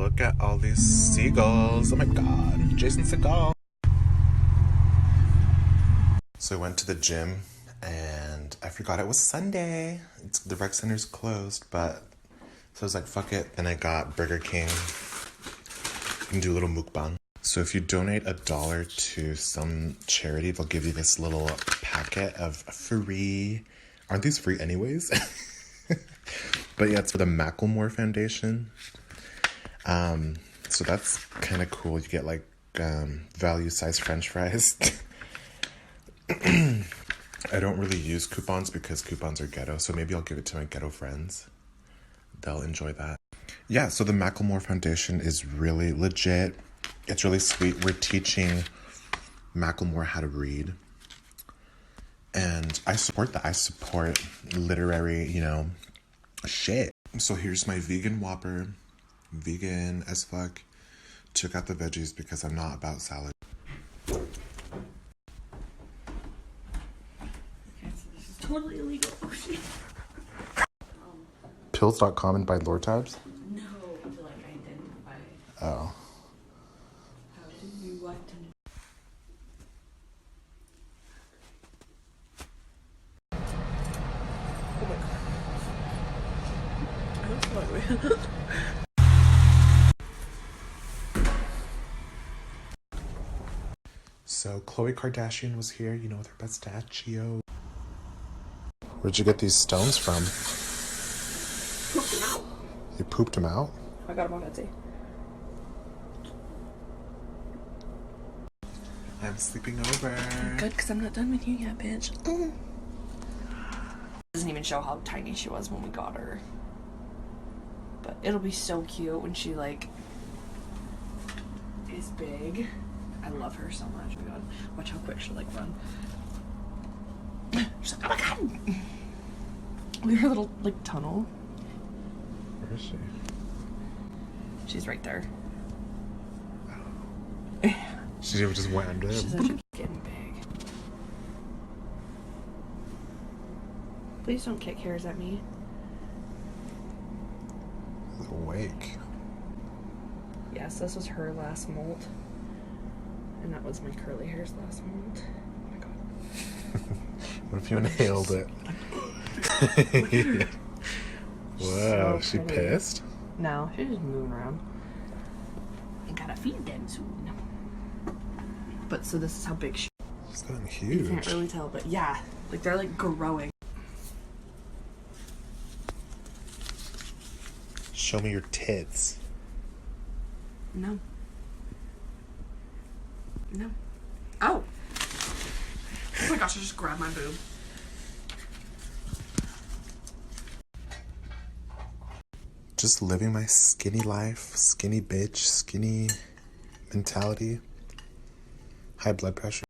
Look at all these seagulls. Oh my god. Jason Seagull. So I went to the gym and I forgot it was Sunday. The rec center's closed, but so I was like, fuck it. And I got Burger King. You can do a little mukbang. So if you donate $1 to some charity, they'll give you this little packet of free. Aren't these free anyways? But yeah, it's for the Macklemore Foundation. So that's kind of cool. You get like value size French fries. I don't really use coupons because coupons are ghetto. So maybe I'll give it to my ghetto friends. They'll enjoy that. Yeah, so the Macklemore Foundation is really legit. It's really sweet. We're teaching Macklemore how to read. And I support that. I support literary, shit. So here's my vegan Whopper. Vegan as fuck. Took out the veggies because I'm not about salad. Okay, so this is totally illegal. Oh shit. Pills.com and by Lord Tabs? No, to like identify. Oh. How did you want to know? Oh my god. I'm sorry. So Khloe Kardashian was here, with her pistachio. Where'd you get these stones from? Pooped them out. You pooped them out? I got them on Etsy. I'm sleeping over. Good, because I'm not done with you yet, bitch. Doesn't even show how tiny she was when we got her. But it'll be so cute when she, is big. I love her so much. Oh my god. Watch how quick she'll, run. She's like, oh my god! Look at her little, tunnel. Where is she? She's right there. She just went under. She's actually getting big. Please don't kick hairs at me. Awake. Yes, this was her last molt. And that was my curly hair's last molt. Oh my god. What if you inhaled it? Whoa, So she pretty. pissed? No, she's just moving around. I gotta feed them soon. But so this is how big she is. She's gotten You huge. can't really tell, but yeah. They're growing. Show me your tits. No. No. Oh! Oh my gosh, I just grabbed my boob. Just living my skinny life, skinny bitch, skinny mentality, high blood pressure.